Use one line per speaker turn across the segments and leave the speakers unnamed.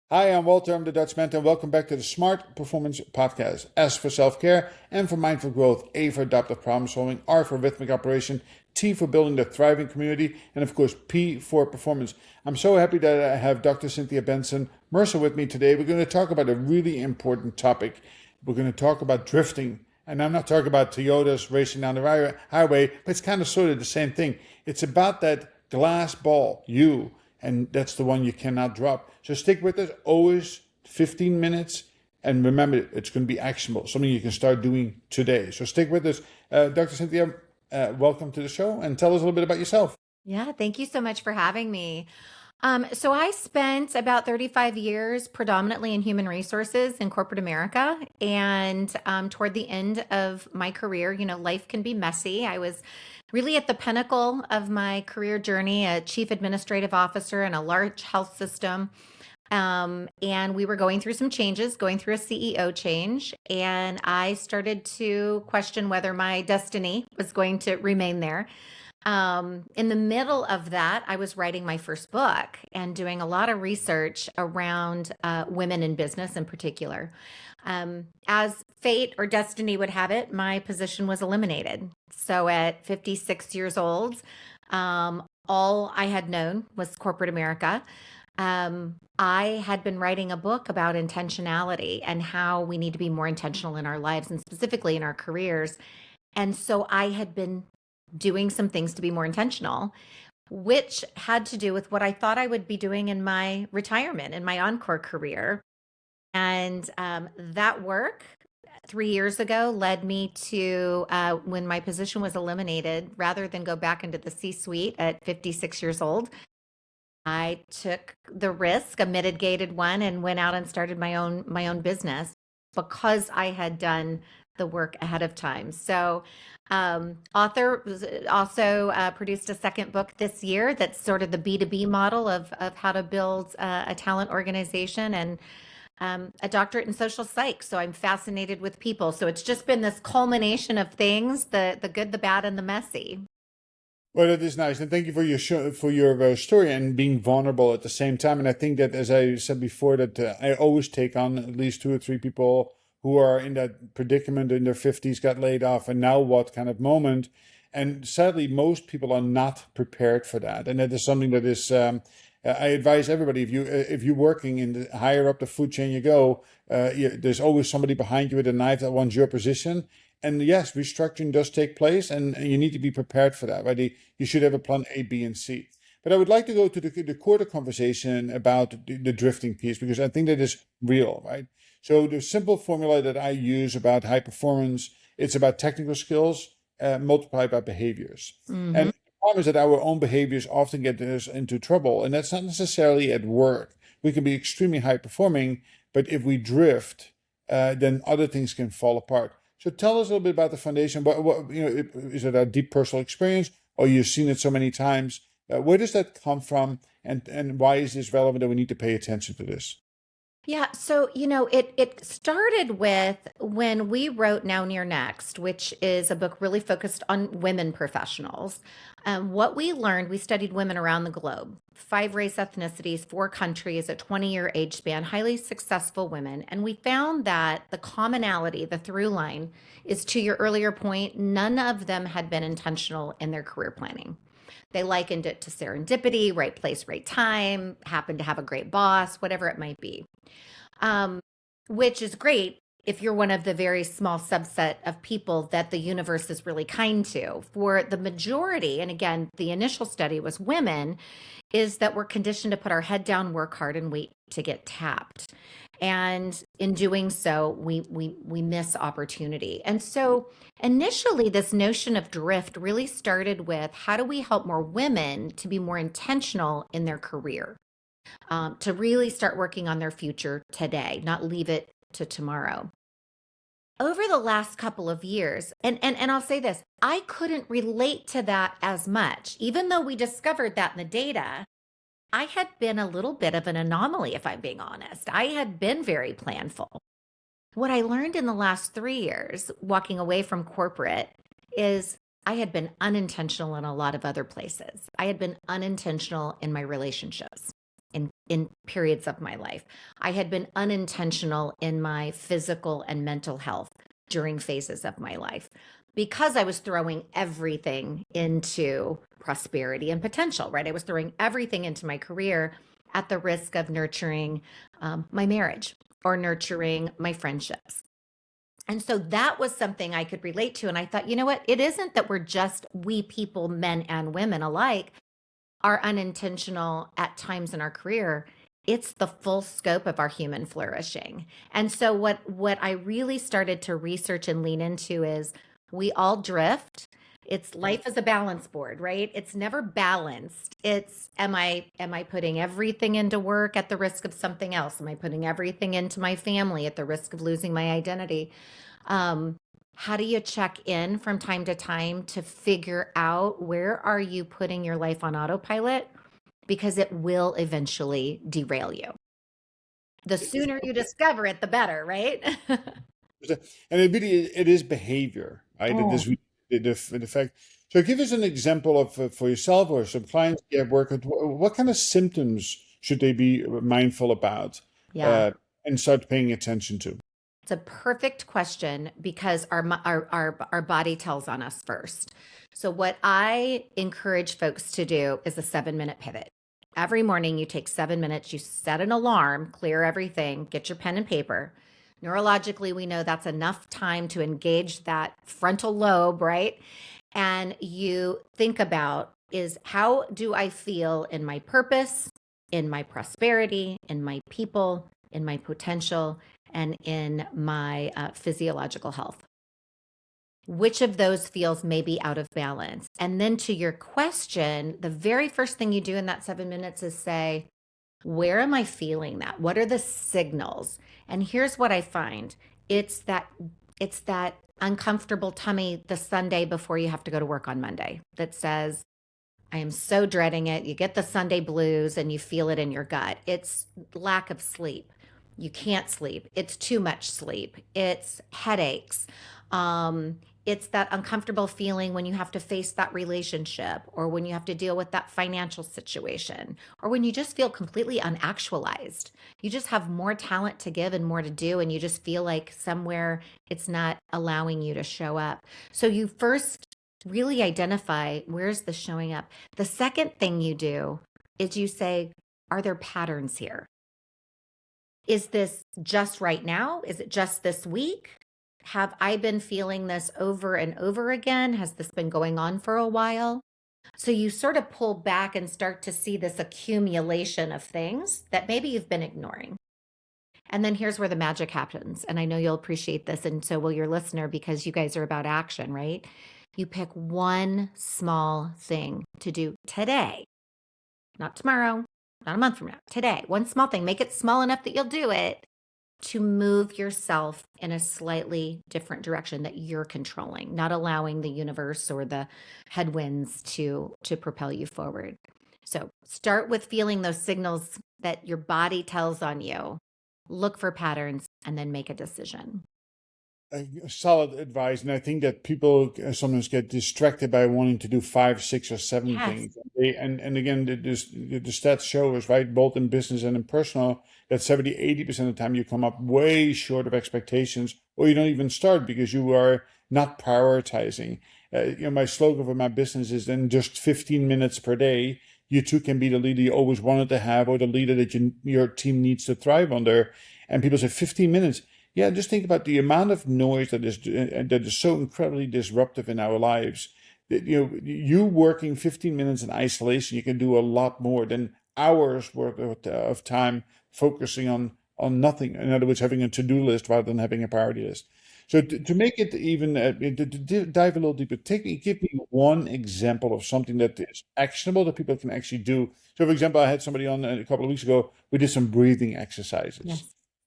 Hi, I'm Walter. I'm the Dutch mentor. Welcome back to the Smart Performance Podcast. S for self-care, M for mindful growth, A for adaptive problem solving, R for rhythmic operation, T for building the thriving community, and of course P for performance. I'm so happy that I have Dr. Cynthia Benson-Mersa with me today. We're going to talk about a really important topic. We're going to talk about drifting. And I'm not talking about Toyotas racing down the highway, but it's kind of sort of the same thing. It's about that glass ball, you, and that's the one you cannot drop. So stick with us, always 15 minutes, and remember, it's going to be actionable, something you can start doing today. So stick with us. Dr. Cynthia, welcome to the show, and tell us a little bit about yourself.
Yeah, thank you so much for having me. So I spent about 35 years predominantly in human resources in corporate America. And toward the end of my career, life can be messy. I was really at the pinnacle of my career journey, a chief administrative officer in a large health system. And we were going through some changes, going through a CEO change. And I started to question whether my destiny was going to remain there. In the middle of that, I was writing my first book and doing a lot of research around women in business in particular. As fate or destiny would have it, my position was eliminated. So at 56 years old, all I had known was corporate America. I had been writing a book about intentionality and how we need to be more intentional in our lives and specifically in our careers. And so I had been doing some things to be more intentional, which had to do with what I thought I would be doing in my retirement, in my encore career. And that work 3 years ago led me to when my position was eliminated, rather than go back into the C suite at 56 years old, I took the risk, a mitigated one, and went out and started my own business because I had done the work ahead of time. So, author also produced a second book this year that's sort of the B2B model of how to build a talent organization, and a doctorate in social psych. So I'm fascinated with people. So it's just been this culmination of things, the good, the bad, and the messy.
Well, that is nice, and thank you for your for your story and being vulnerable at the same time. And I think that, as I said before, that I always take on at least two or three people who are in that predicament in their 50s, got laid off, and now what kind of moment. And sadly, most people are not prepared for that, and that is something that is. I advise everybody, if you're working in the higher up the food chain you go, there's always somebody behind you with a knife that wants your position. And yes, restructuring does take place, and you need to be prepared for that, right? You should have a plan A, B, and C. But I would like to go to the core of the conversation about the drifting piece, because I think that is real, right? So the simple formula that I use about high performance, it's about technical skills multiplied by behaviors. And
Hmm.
the problem is that our own behaviors often get us into trouble, and that's not necessarily at work. We can be extremely high performing, but if we drift, then other things can fall apart. So tell us a little bit about the foundation. Is it a deep personal experience, or you've seen it so many times? Where does that come from, and why is this relevant that we need to pay attention to this?
Yeah, so it started with when we wrote Now Near Next, which is a book really focused on women professionals. What we learned, we studied women around the globe, five race ethnicities, four countries, a 20-year age span, highly successful women, and we found that the commonality, the through line, is to your earlier point, none of them had been intentional in their career planning. They likened it to serendipity, right place, right time, happened to have a great boss, whatever it might be, um, which is great if you're one of the very small subset of people that the universe is really kind to. For the majority, and again, the initial study was women, is that we're conditioned to put our head down, work hard, and wait to get tapped. And in doing so, we miss opportunity. And so initially, this notion of drift really started with how do we help more women to be more intentional in their career, to really start working on their future today, not leave it to tomorrow. Over the last couple of years, and I'll say this, I couldn't relate to that as much. Even though we discovered that in the data, I had been a little bit of an anomaly, if I'm being honest. I had been very planful. What I learned in the last 3 years, walking away from corporate, is I had been unintentional in a lot of other places. I had been unintentional in my relationships. in periods of my life. I had been unintentional in my physical and mental health during phases of my life because I was throwing everything into prosperity and potential, right? I was throwing everything into my career at the risk of nurturing my marriage or nurturing my friendships. And so that was something I could relate to. And I thought, you know what? It isn't that we're just, we people, men and women alike, are unintentional at times in our career. It's the full scope of our human flourishing. And so what I really started to research and lean into is we all drift. It's life is a balance board, right? It's never balanced. It's am I putting everything into work at the risk of something else? Am I putting everything into my family at the risk of losing my identity? Um, how do you check in from time to time to figure out where are you putting your life on autopilot? Because it will eventually derail you. The sooner you discover it, the better, right?
And it really it is behavior, right? It
Oh,
is really the fact. So give us an example of for yourself or some clients you have worked with. What kind of symptoms should they be mindful about
yeah.
uh, and start paying attention to?
It's a perfect question because our body tells on us first. So what I encourage folks to do is a 7-minute pivot. Every morning you take 7 minutes, you set an alarm, clear everything, get your pen and paper. Neurologically, we know that's enough time to engage that frontal lobe, right? And you think about is how do I feel in my purpose, in my prosperity, in my people, in my potential, and in my physiological health? Which of those feels maybe out of balance? And then to your question, the very first thing you do in that 7 minutes is say, where am I feeling that? What are the signals? And here's what I find. It's that it's that uncomfortable tummy the Sunday before you have to go to work on Monday that says, I am so dreading it. You get the Sunday blues and you feel it in your gut. It's lack of sleep. You can't sleep. It's too much sleep. It's headaches. Um, it's that uncomfortable feeling when you have to face that relationship or when you have to deal with that financial situation or when you just feel completely unactualized. You just have more talent to give and more to do, and you just feel like somewhere it's not allowing you to show up. So you first really identify where's this showing up. The second thing you do is you say, are there patterns here? Is this just right now? Is it just this week? Have I been feeling this over and over again? Has this been going on for a while? So you sort of pull back and start to see this accumulation of things that maybe you've been ignoring. And then here's where the magic happens. And I know you'll appreciate this, and so will your listener, because you guys are about action, right? You pick one small thing to do today, not tomorrow, not a month from now, today. One small thing, make it small enough that you'll do it to move yourself in a slightly different direction that you're controlling, not allowing the universe or the headwinds to propel you forward. So start with feeling those signals that your body tells on you. Look for patterns and then make a decision.
Solid advice, and I think that people sometimes get distracted by wanting to do five, six, or seven
Yes.
things. And again, the stats show us, right, both in business and in personal, that 70-80% of the time you come up way short of expectations, or you don't even start because you are not prioritizing. My slogan for my business is, in just 15 minutes per day, you too can be the leader you always wanted to have, or the leader that your team needs to thrive under. And people say 15 minutes. Yeah, just think about the amount of noise that is so incredibly disruptive in our lives. You working 15 minutes in isolation, you can do a lot more than hours worth of time focusing on nothing. In other words, having a to-do list rather than having a priority list. So to make it even to dive a little deeper, give me one example of something that is actionable that people can actually do. So, for example, I had somebody on a couple of weeks ago. We did some breathing exercises.
Yes.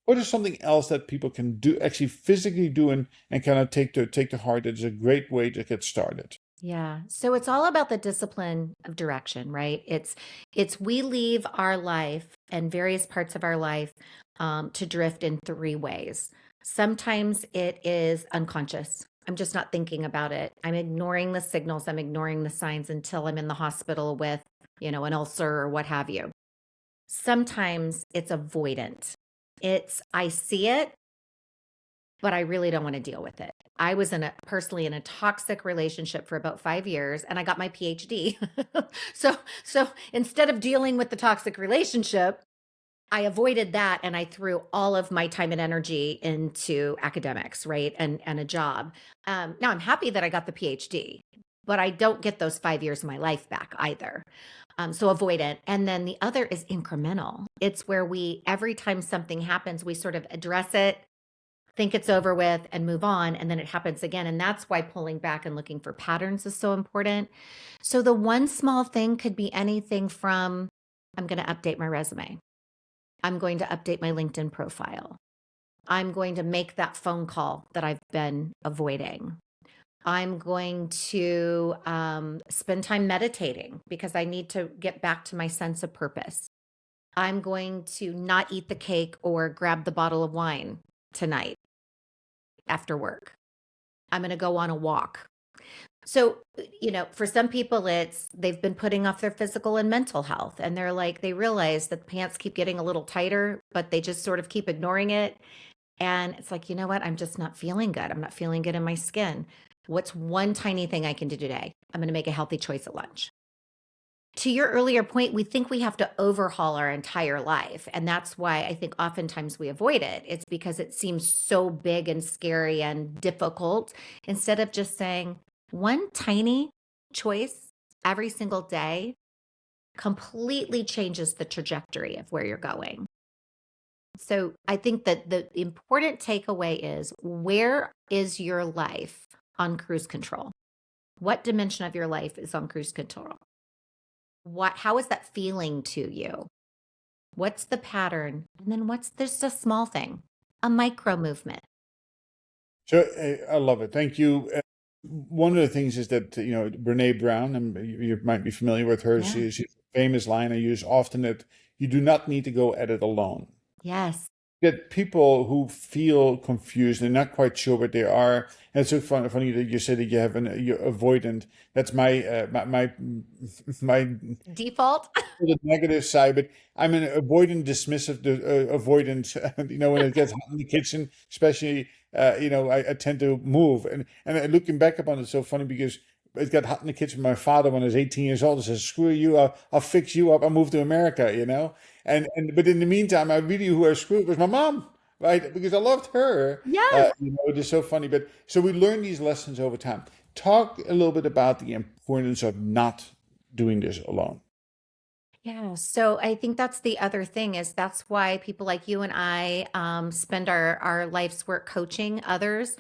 What is something else that people can do, actually physically do, and kind of take to heart? That is a great way to get started.
Yeah. So it's all about the discipline of direction, right? It's we leave our life and various parts of our life to drift in three ways. Sometimes it is unconscious. I'm just not thinking about it. I'm ignoring the signals. I'm ignoring the signs until I'm in the hospital with, an ulcer or what have you. Sometimes it's avoidant. I see it, but I really don't want to deal with it. I was personally in a toxic relationship for about 5 years, and I got my PhD. So instead of dealing with the toxic relationship, I avoided that, and I threw all of my time and energy into academics, right? And a job. Now I'm happy that I got the PhD, but I don't get those 5 years of my life back either. So avoidant. And then the other is incremental. It's where every time something happens, we sort of address it, think it's over with, and move on. And then it happens again. And that's why pulling back and looking for patterns is so important. So the one small thing could be anything from, I'm going to update my resume. I'm going to update my LinkedIn profile. I'm going to make that phone call that I've been avoiding. I'm going to spend time meditating because I need to get back to my sense of purpose. I'm going to not eat the cake or grab the bottle of wine tonight after work. I'm going to go on a walk. So, for some people, they've been putting off their physical and mental health, and they realize that the pants keep getting a little tighter, but they just sort of keep ignoring it. And it's like, you know what? I'm just not feeling good. I'm not feeling good in my skin. What's one tiny thing I can do today? I'm going to make a healthy choice at lunch. To your earlier point, we think we have to overhaul our entire life. And that's why I think oftentimes we avoid it. It's because it seems so big and scary and difficult, instead of just saying one tiny choice every single day completely changes the trajectory of where you're going. So I think that the important takeaway is, where is your life on cruise control? What dimension of your life is on cruise control? How is that feeling to you? What's the pattern? And then there's a small thing, a micro movement.
So I love it. Thank you. One of the things is that, Brene Brown, and you might be familiar with her.
Yeah.
She's a famous line I use often, that you do not need to go at it alone.
Yes.
Get people who feel confused and not quite sure what they are. And it's so funny that you said that you're avoidant. That's my
Default.
the negative side, but I'm an avoidant, dismissive, avoidant. When it gets hot in the kitchen, especially, I tend to move. And looking back upon it, it's so funny because it got hot in the kitchen. My father, when I was 18 years old, says, "Screw you! I'll fix you up. I'll move to America." And but in the meantime, I really who I screwed was my mom, right? Because I loved her.
Yes.
It is so funny. But so we learn these lessons over time. Talk a little bit about the importance of not doing this alone.
Yeah. So I think that's the other thing, is that's why people like you and I spend our life's work coaching others.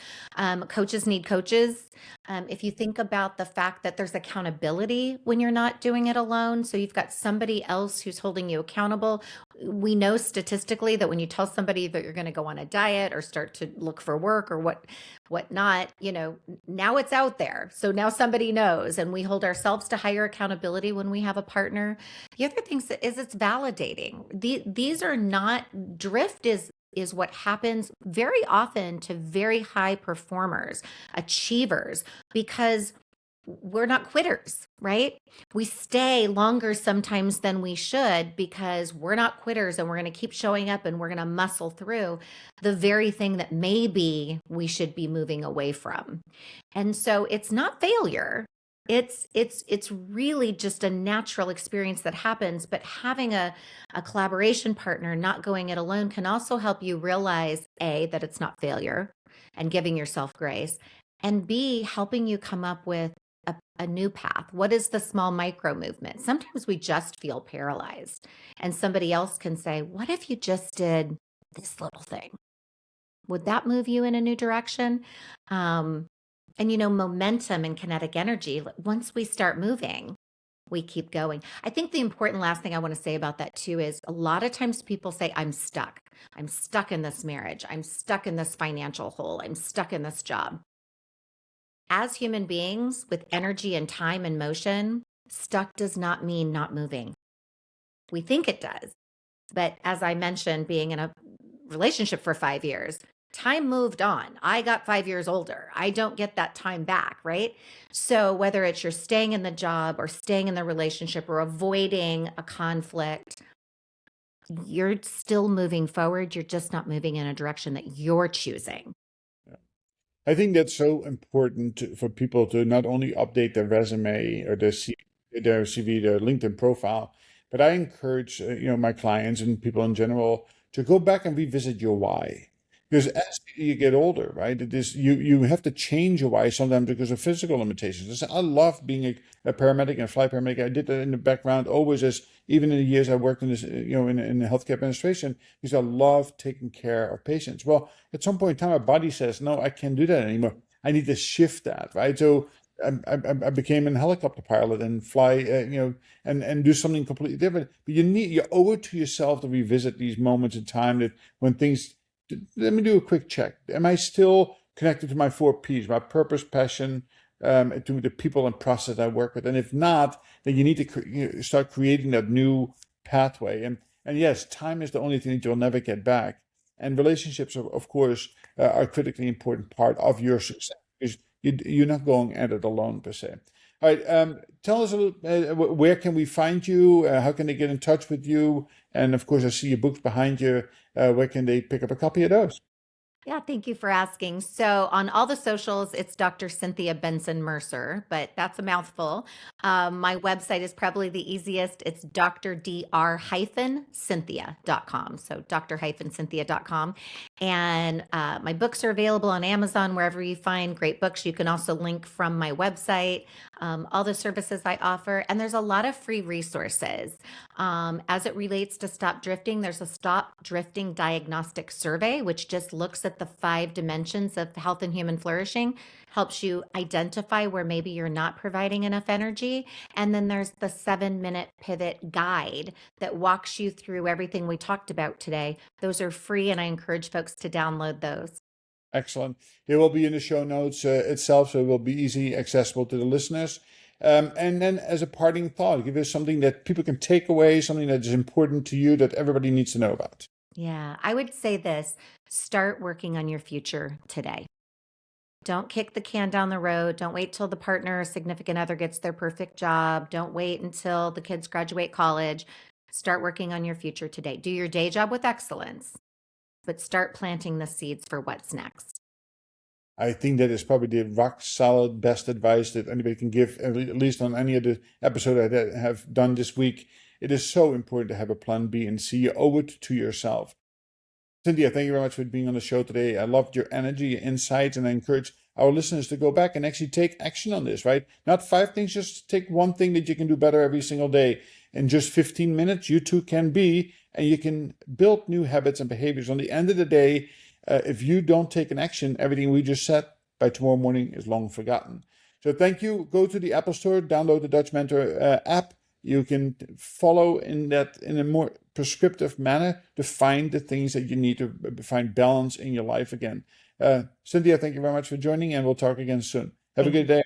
Coaches need coaches. If you think about the fact that there's accountability when you're not doing it alone, so you've got somebody else who's holding you accountable. We know statistically that when you tell somebody that you're going to go on a diet or start to look for work or whatnot, now it's out there. So now somebody knows, and we hold ourselves to higher accountability when we have a partner. The other thing is it's validating. These are not drift is what happens very often to very high performers, achievers, because we're not quitters, right? We stay longer sometimes than we should because we're not quitters, and we're going to keep showing up, and we're going to muscle through the very thing that maybe we should be moving away from. And so it's not failure. It's really just a natural experience that happens, but having a collaboration partner, not going it alone, can also help you realize, A, that it's not failure and giving yourself grace, and B, helping you come up with a new path. What is the small micro movement? Sometimes we just feel paralyzed, and somebody else can say, what if you just did this little thing? Would that move you in a new direction? And momentum and kinetic energy, once we start moving, we keep going. I think the important last thing I want to say about that too is, a lot of times people say, I'm stuck. I'm stuck in this marriage. I'm stuck in this financial hole. I'm stuck in this job. As human beings with energy and time and motion, stuck does not mean not moving. We think it does. But as I mentioned, being in a relationship for 5 years, time moved on. I got 5 years older. I don't get that time back, right? So whether it's you're staying in the job or staying in the relationship or avoiding a conflict, you're still moving forward. You're just not moving in a direction that you're choosing.
I think that's so important for people to not only update their resume or their CV, their LinkedIn profile, but I encourage my clients and people in general to go back and revisit your why. Because as you get older, right, it is you have to change your why sometimes because of physical limitations. I love being a paramedic and a flight paramedic. I did that in the background always, as even in the years I worked in this, in the healthcare administration, because I love taking care of patients. Well, at some point in time, my body says, no, I can't do that anymore. I need to shift that, right? So I became a helicopter pilot and fly, and do something completely different. But you owe it to yourself to revisit these moments in time that when things, let me do a quick check. Am I still connected to my 4 Ps, my purpose, passion, to the people and process I work with? And if not, then you need to start creating that new pathway. And yes, time is the only thing that you'll never get back. And relationships, of course, are a critically important part of your success because you're not going at it alone per se. All right, tell us a little, where can we find you? How can they get in touch with you? And of course, I see your books behind you. Where can they pick up a copy of those?
Yeah, thank you for asking. So on all the socials, it's Dr. Cynthia Benson-Mersa, but that's a mouthful. My website is probably the easiest. It's dr-cynthia.com. So dr-cynthia.com. And my books are available on Amazon, wherever you find great books. You can also link from my website, all the services I offer. And there's a lot of free resources. As it relates to Stop Drifting, there's a Stop Drifting Diagnostic Survey, which just looks at the 5 dimensions of health and human flourishing, helps you identify where maybe you're not providing enough energy. And then there's the 7-minute pivot guide that walks you through everything we talked about today. Those are free, and I encourage folks to download those.
Excellent. It will be in the show notes itself, so it will be easy accessible to the listeners. And then, as a parting thought, give us something that people can take away, something that is important to you that everybody needs to know about.
Yeah, I would say this: start working on your future today. Don't kick the can down the road. Don't wait till the partner or significant other gets their perfect job. Don't wait until the kids graduate college. Start working on your future today. Do your day job with excellence, but start planting the seeds for what's next.
I think that is probably the rock solid best advice that anybody can give, at least on any of the episodes I have done this week. It is so important to have a plan B and C. You owe it to yourself. Cynthia, thank you very much for being on the show today. I loved your energy, your insights, and I encourage our listeners to go back and actually take action on this, right? Not 5 things, just take one thing that you can do better every single day. In just 15 minutes, you too can be, and you can build new habits and behaviors. On the end of the day, if you don't take an action, everything we just said by tomorrow morning is long forgotten. So thank you. Go to the Apple Store, download the Dutch Mentor app. You can follow in a more prescriptive manner to find the things that you need to find balance in your life again. Cynthia, thank you very much for joining, and we'll talk again soon. Have a
Thank
good day.